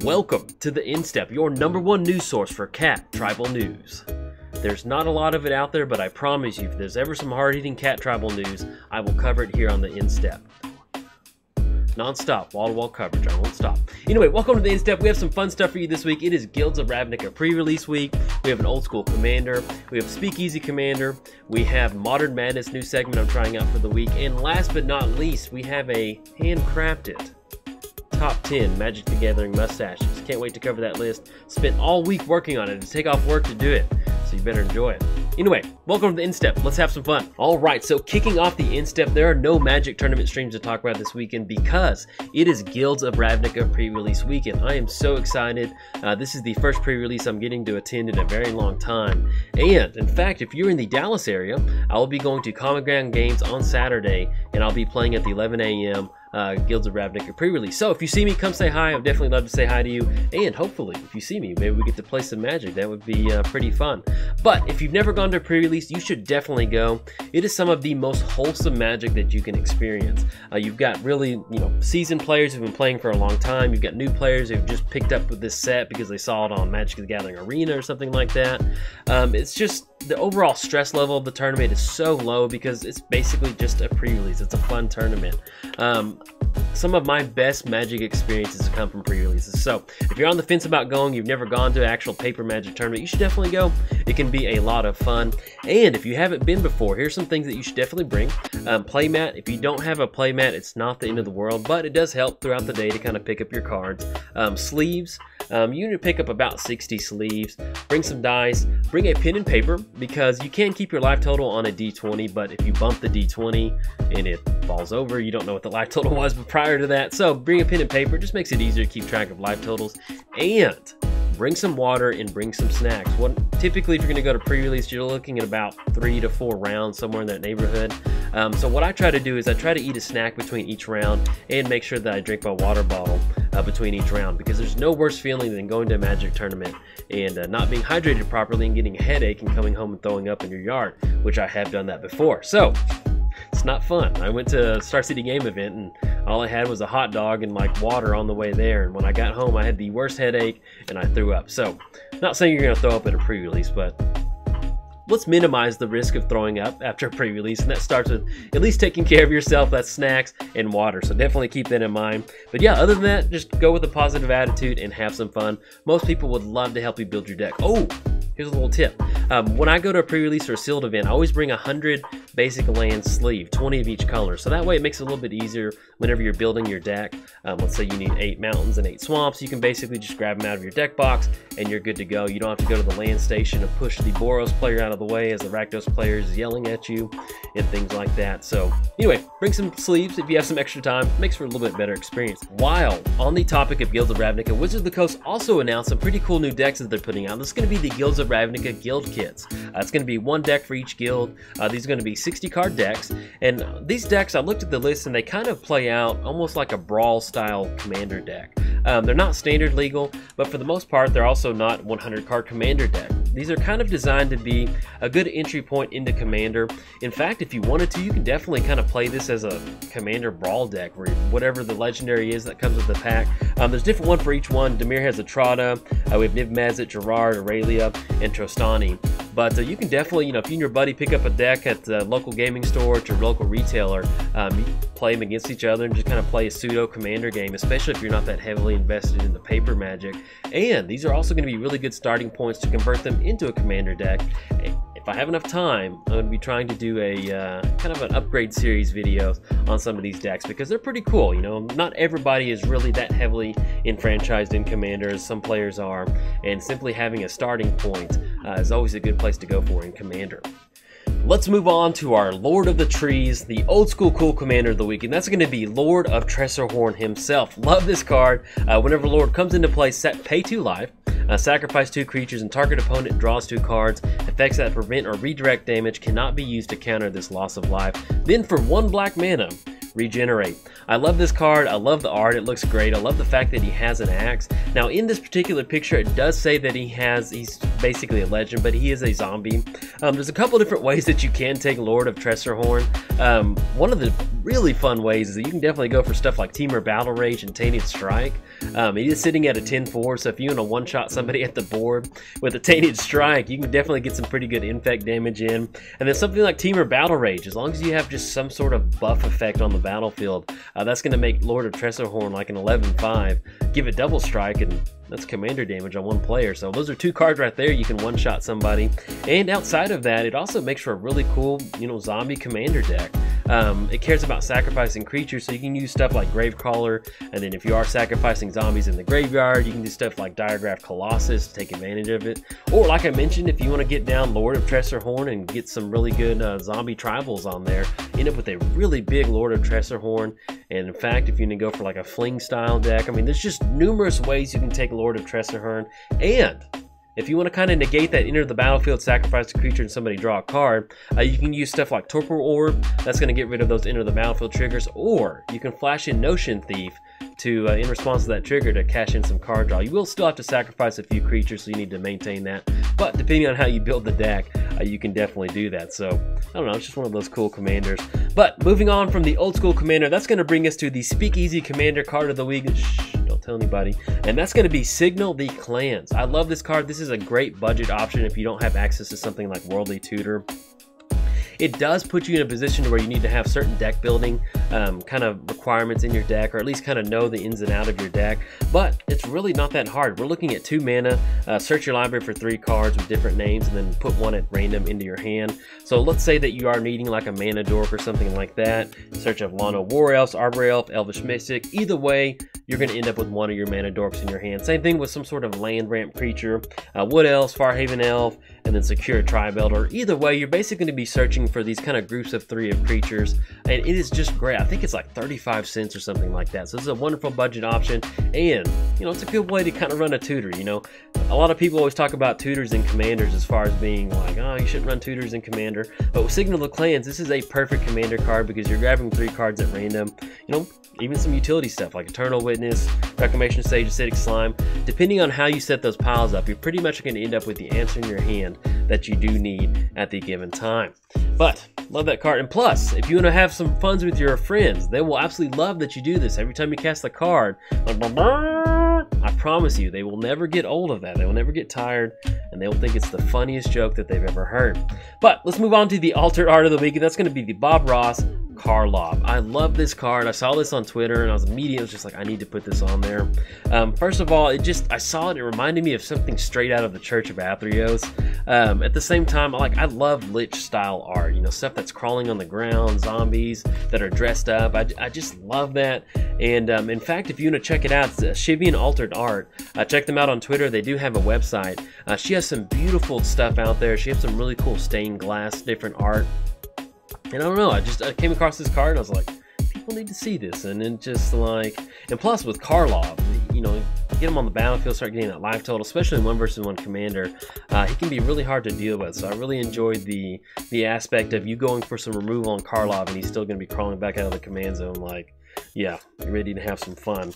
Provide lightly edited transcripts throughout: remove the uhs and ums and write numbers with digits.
Welcome to the Instep, your #1 news source for cat tribal news. There's not a lot of it out there, but I promise you, if there's ever some hard-hitting cat tribal news, I will cover it here on the Instep. Non-stop, wall-to-wall coverage, I won't stop. Anyway, welcome to the Instep. We have some fun stuff for you this week. It is Guilds of Ravnica pre-release week. We have an old school commander. We have Speakeasy commander. We have Modern Madness new segment I'm trying out for the week. And last but not least, we have a handcrafted top 10 Magic the Gathering Mustaches. Can't wait to cover that list. Spent all week working on it to take off work to do it, so you better enjoy it. Anyway, welcome to the Instep. Let's have some fun. Alright, so kicking off the Instep, there are no Magic tournament streams to talk about this weekend because it is Guilds of Ravnica pre-release weekend. I am so excited. This is the first pre-release I'm getting to attend in a very long time. And, in fact, if you're in the Dallas area, I will be going to Common Ground Games on Saturday, and I'll be playing at the 11 a.m. Guilds of Ravnica pre-release. So if you see me, come say hi. I'd definitely love to say hi to you. And hopefully, if you see me, maybe we get to play some Magic. That would be pretty fun. But if you've never gone to pre-release, you should definitely go. It is some of the most wholesome Magic that you can experience. You've got really, seasoned players who've been playing for a long time. You've got new players who've just picked up with this set because they saw it on Magic the Gathering Arena or something like that. It's just the overall stress level of the tournament is so low because it's basically just a pre-release. It's a fun tournament. Some of my best Magic experiences have come from pre-releases. So if you're on the fence about going, you've never gone to an actual paper Magic tournament, you should definitely go. It can be a lot of fun. And if you haven't been before, here's some things that you should definitely bring. Playmat. If you don't have a playmat, it's not the end of the world, but it does help throughout the day to kind of pick up your cards. Sleeves. You need to pick up about 60 sleeves. Bring some dice. Bring a pen and paper because you can keep your life total on a D20, but if you bump the D20 and it falls over, you don't know what the life total was prior to that. So bring a pen and paper. It just makes it easier to keep track of life totals. And bring some water and bring some snacks. Typically, if you're going to go to pre-release, you're looking at about 3 to 4 rounds, somewhere in that neighborhood. So what I try to do is I try to eat a snack between each round and make sure that I drink my water bottle between each round, because there's no worse feeling than going to a Magic tournament and not being hydrated properly and getting a headache and coming home and throwing up in your yard, which I have done that before. So it's not fun. I went to a Star City game event and all I had was a hot dog and like water on the way there, and when I got home I had the worst headache and I threw up. So not saying you're going to throw up at a pre-release, but let's minimize the risk of throwing up after a pre-release, and that starts with at least taking care of yourself. That's snacks and water, so definitely keep that in mind. But yeah, other than that, just go with a positive attitude and have some fun. Most people would love to help you build your deck. Oh, here's a little tip. When I go to a pre-release or a sealed event, I always bring 100 basic land sleeve, 20 of each color. So that way it makes it a little bit easier whenever you're building your deck. Let's say you need 8 mountains and 8 swamps. You can basically just grab them out of your deck box and you're good to go. You don't have to go to the land station and push the Boros player out of the way as the Rakdos player is yelling at you and things like that. So anyway, bring some sleeves if you have some extra time. Makes for a little bit better experience. While on the topic of Guilds of Ravnica, Wizards of the Coast also announced some pretty cool new decks that they're putting out. This is going to be the Guilds of Ravnica guild kits. It's going to be 1 deck for each guild. These are going to be 60 card decks, and these decks, I looked at the list and they kind of play out almost like a brawl style commander deck. They're not standard legal, but for the most part they're also not 100 card commander deck. These are kind of designed to be a good entry point into commander. In fact, if you wanted to, you can definitely kind of play this as a commander brawl deck where whatever the legendary is that comes with the pack. There's different one for each one. Demir has a Trotta, we have Niv Mizzet, Gerard, Aurelia, and Trostani. But you can definitely, if you and your buddy pick up a deck at the local gaming store or your local retailer, you play them against each other and just kind of play a pseudo commander game, especially if you're not that heavily invested in the paper Magic. And these are also going to be really good starting points to convert them into a commander deck. If I have enough time, I'm going to be trying to do a kind of an upgrade series video on some of these decks because they're pretty cool. Not everybody is really that heavily enfranchised in Commander as some players are, and simply having a starting point is always a good place to go for in Commander. Let's move on to our Lord of the Trees, the old school cool commander of the week, and that's going to be Lord of Tressorhorn himself. Love this card. Whenever Lord comes into play, pay 2 life, sacrifice 2 creatures, and target opponent draws 2 cards. Effects that prevent or redirect damage cannot be used to counter this loss of life. Then for 1 black mana, regenerate. I love this card. I love the art. It looks great. I love the fact that he has an axe. Now in this particular picture it does say that he's basically a legend, but he is a zombie. There's a couple different ways that you can take Lord of Tressorhorn. One of the really fun ways is that you can definitely go for stuff like Temur Battle Rage and Tainted Strike. It is sitting at a 10-4, so if you want to one-shot somebody at the board with a Tainted Strike, you can definitely get some pretty good infect damage in. And then something like Temur Battle Rage, as long as you have just some sort of buff effect on the battlefield, that's going to make Lord of Tressorhorn like an 11-5, give it double strike, and that's commander damage on one player. So those are two cards right there. You can one-shot somebody. And outside of that, it also makes for a really cool, zombie commander deck. It cares about sacrificing creatures, so you can use stuff like Gravecrawler, and then if you are sacrificing zombies in the graveyard, you can do stuff like Diagraph Colossus to take advantage of it. Or like I mentioned, if you want to get down Lord of Tressorhorn and get some really good zombie tribals on there, you end up with a really big Lord of Tressorhorn. And in fact, if you need to go for like a fling style deck, I mean, there's just numerous ways you can take Lord of Tressorhorn. And if you want to kind of negate that enter the battlefield, sacrifice a creature, and somebody draw a card, you can use stuff like Torpor Orb. That's going to get rid of those enter the battlefield triggers. Or you can flash in Notion Thief to, in response to that trigger, to cash in some card draw. You will still have to sacrifice a few creatures, so you need to maintain that. But depending on how you build the deck, you can definitely do that. So, I don't know, it's just one of those cool commanders. But moving on from the old school commander, that's going to bring us to the Speakeasy Commander card of the week. Shh, don't tell anybody. And that's going to be Signal the Clans. I love this card. This is a great budget option if you don't have access to something like Worldly Tutor. It does put you in a position where you need to have certain deck building kind of requirements in your deck, or at least kind of know the ins and outs of your deck, but it's really not that hard. We're looking at 2 mana, search your library for 3 cards with different names, and then put one at random into your hand. So let's say that you are needing like a Mana Dork or something like that, search of Lano War Elves, Arbor Elf, Elvish Mystic. Either way, you're going to end up with one of your Mana Dorks in your hand. Same thing with some sort of land ramp creature, Wood Elves, Farhaven Elf, and then Secure Tribe Elder. Either way, you're basically going to be searching for these kind of groups of 3 of creatures, and it is just great. I think it's like 35 cents or something like that. So this is a wonderful budget option, and it's a good way to kind of run a tutor. A lot of people always talk about tutors and commanders as far as being like, oh, you shouldn't run tutors in commander. But with Signal the Clans, this is a perfect commander card because you're grabbing 3 cards at random. Even some utility stuff like Eternal Witness, Reclamation Sage, Acidic Slime. Depending on how you set those piles up, you're pretty much going to end up with the answer in your hand that you do need at the given time. But love that card. And plus, if you want to have some fun with your friends, they will absolutely love that you do this. Every time you cast the card, I promise you, they will never get old of that. They will never get tired, and they will think it's the funniest joke that they've ever heard. But let's move on to the altered art of the week, and that's going to be the Bob Ross Karlov. I love this card. I saw this on Twitter, and I was just like, I need to put this on there. First of all, I saw it. It reminded me of something straight out of the Church of Athreos. At the same time, I love Lich style art. Stuff that's crawling on the ground, zombies that are dressed up. I just love that. And in fact, if you want to check it out, it's Shivian Altered Art. Check them out on Twitter. They do have a website. She has some beautiful stuff out there. She has some really cool stained glass, different art. And I don't know, I came across this card and I was like, people need to see this. And then just like, and plus with Karlov, get him on the battlefield, start getting that life total, especially in 1v1 commander. He can be really hard to deal with. So I really enjoyed the aspect of you going for some removal on Karlov and he's still going to be crawling back out of the command zone like, yeah, you're ready to have some fun.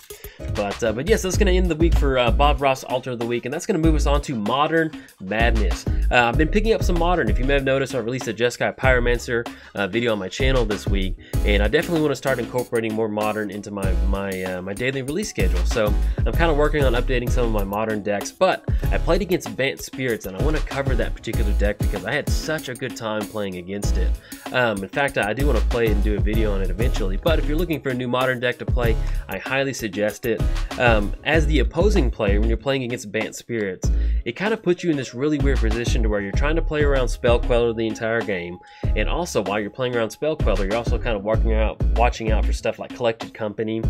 But yes, that's going to end the week for Bob Ross Alter of the Week, and that's going to move us on to Modern Madness. I've been picking up some Modern. If you may have noticed, I released a Jeskai Pyromancer video on my channel this week, and I definitely want to start incorporating more Modern into my daily release schedule. So I'm kind of working on updating some of my Modern decks, but I played against Bant Spirits, and I want to cover that particular deck because I had such a good time playing against it. In fact, I do want to play and do a video on it eventually, but if you're looking for a new Modern deck to play, I highly suggest it. As the opposing player, when you're playing against Bant Spirits, it kind of puts you in this really weird position to where you're trying to play around Spell Queller the entire game, and also while you're playing around Spell Queller, you're also kind of watching out for stuff like Collected Company.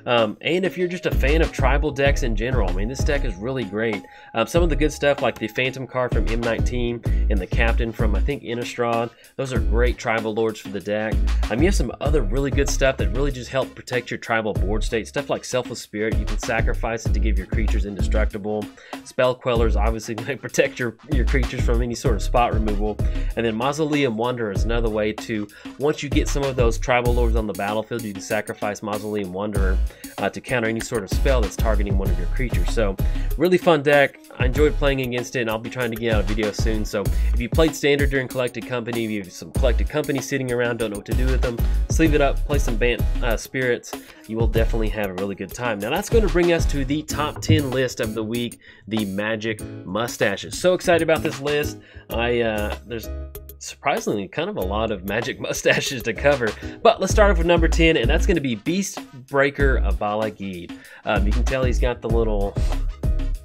And if you're just a fan of tribal decks in general, I mean, this deck is really great. Some of the good stuff like the Phantom card from M19 and the Captain from, I think, Innistrad, those are great tribal lords for the deck. You have some other really good stuff that really just help protect your tribal board state. Stuff like Selfless Spirit, you can sacrifice it to give your creatures indestructible. Spell Quellers obviously might protect your creatures from any sort of spot removal. And then Mausoleum Wanderer is another way to, once you get some of those tribal lords on the battlefield, you can sacrifice Mausoleum Wanderer to counter any sort of spell that's targeting one of your creatures. So really fun deck. I enjoyed playing against it, and I'll be trying to get out a video soon. So if you played Standard during Collected Company, if you have some Collected Company sitting around, don't know what to do with them, sleeve it up, play some Bant Spirits. You will definitely have a really good time. Now that's going to bring us to the top 10 list of the week, the Magic Mustaches. So excited about this list. There's surprisingly kind of a lot of Magic Mustaches to cover, but let's start off with number 10, and that's going to be Beast Breaker Abala Geed. You can tell he's got the little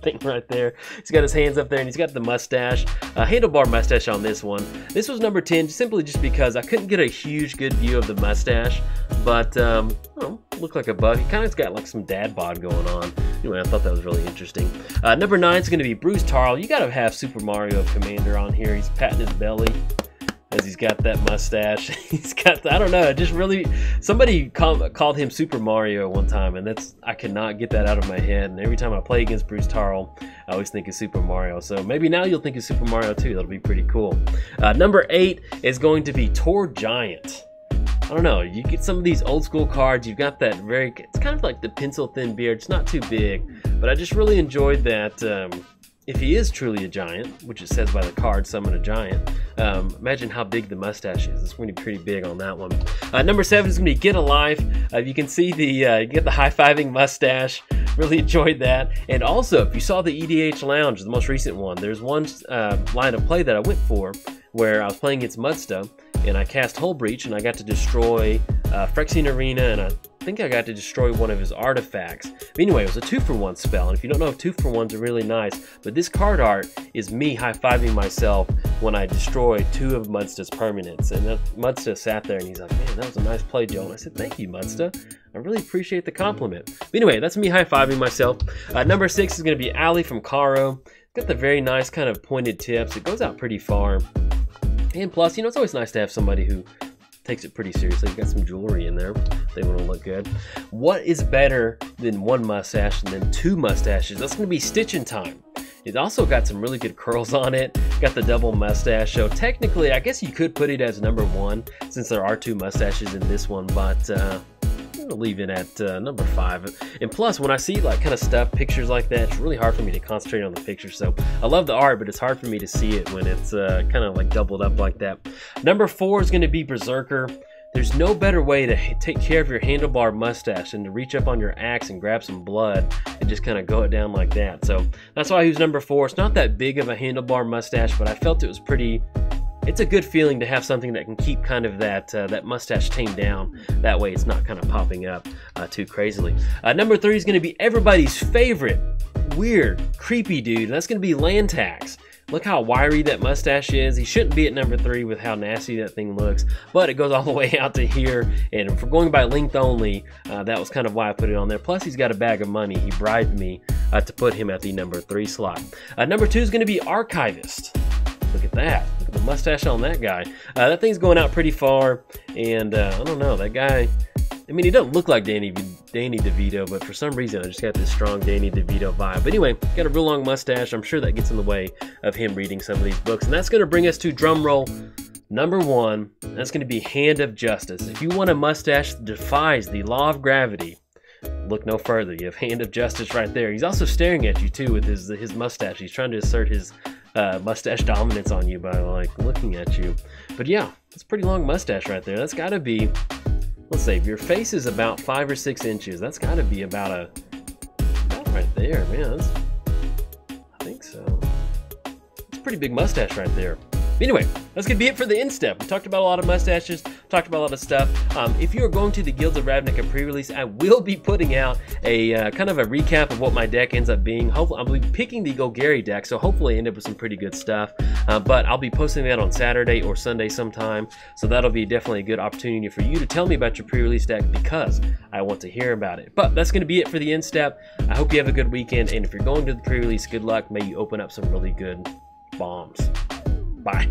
thing right there. He's got his hands up there, and he's got the mustache, handlebar mustache on this one. This was number 10 simply just because I couldn't get a huge good view of the mustache, but looked like a bug. He kind of got like some dad bod going on. Anyway, I thought that was really interesting. Number 9 is going to be Bruce Tarl. You got to have Super Mario Commander on here. He's patting his belly as he's got that mustache. He's got, I don't know, just really, somebody called him Super Mario one time, and I cannot get that out of my head. And every time I play against Bruce Tarl, I always think of Super Mario. So maybe now you'll think of Super Mario too. That'll be pretty cool. Number 8 is going to be Tor Giant. I don't know, you get some of these old school cards, you've got that it's kind of like the pencil thin beard. It's not too big, but I just really enjoyed that. If he is truly a giant, which it says by the card, summon a giant, imagine how big the mustache is. It's going to be pretty big on that one. Number 7 is going to be Get Alive. You can see you get the high-fiving mustache. Really enjoyed that. And also, if you saw the EDH Lounge, the most recent one, there's one line of play that I went for where I was playing against Mudsta, and I cast Hull Breach, and I got to destroy Phyrexian Arena, and I think I got to destroy one of his artifacts. But anyway, it was a 2-for-1 spell, and if you don't know, 2-for-1s are really nice, but this card art is me high-fiving myself when I destroy 2 of Mudsta's permanents. And Mudsta sat there, and he's like, man, that was a nice play, Joel. And I said, thank you, Mudsta. I really appreciate the compliment. But anyway, that's me high-fiving myself. Number 6 is going to be Ali from Caro. Got the very nice kind of pointed tips. It goes out pretty far. And plus, you know, it's always nice to have somebody who takes it pretty seriously. You got some jewelry in there. They want to look good. What is better than 1 mustache and then 2 mustaches? That's going to be Stitchin' Time. It also got some really good curls on it. Got the double mustache. So technically, I guess you could put it as number 1 since there are 2 mustaches in this one, but I'm gonna leave it at number 5. And plus, when I see like kind of stuff, pictures like that, it's really hard for me to concentrate on the picture. So I love the art, but it's hard for me to see it when it's kind of like doubled up like that. Number 4 is going to be Berserker. There's no better way to take care of your handlebar mustache than to reach up on your axe and grab some blood and just kind of go it down like that. So that's why he was number 4. It's not that big of a handlebar mustache, but I felt it was pretty. It's a good feeling to have something that can keep kind of that mustache tamed down. That way it's not kind of popping up too crazily. Number 3 is going to be everybody's favorite weird, creepy dude, and that's going to be Lantax. Look how wiry that mustache is. He shouldn't be at number 3 with how nasty that thing looks, but it goes all the way out to here, and for going by length only, that was kind of why I put it on there. Plus, he's got a bag of money. He bribed me to put him at the number 3 slot. Number 2 is going to be Archivist. Look at that. Look at the mustache on that guy. That thing's going out pretty far, and I don't know, that guy, I mean, he doesn't look like Danny DeVito, but for some reason I just got this strong Danny DeVito vibe. But anyway, got a real long mustache. I'm sure that gets in the way of him reading some of these books. And that's going to bring us to drumroll number 1. That's going to be Hand of Justice. If you want a mustache that defies the law of gravity, look no further. You have Hand of Justice right there. He's also staring at you too with his mustache. He's trying to assert his mustache dominance on you by like looking at you. But yeah, it's a pretty long mustache right there. That's got to be, let's say, if your face is about 5 or 6 inches, that's got to be about right there, man. I think so. It's a pretty big mustache right there. Anyway, that's going to be it for the Instep. We talked about a lot of mustaches, talked about a lot of stuff. If you are going to the Guilds of Ravnica pre-release, I will be putting out a kind of a recap of what my deck ends up being. Hopefully, I'll be picking the Golgari deck, so hopefully I end up with some pretty good stuff. But I'll be posting that on Saturday or Sunday sometime, so that'll be definitely a good opportunity for you to tell me about your pre-release deck because I want to hear about it. But that's going to be it for the Instep. I hope you have a good weekend, and if you're going to the pre-release, good luck. May you open up some really good bombs. Bye.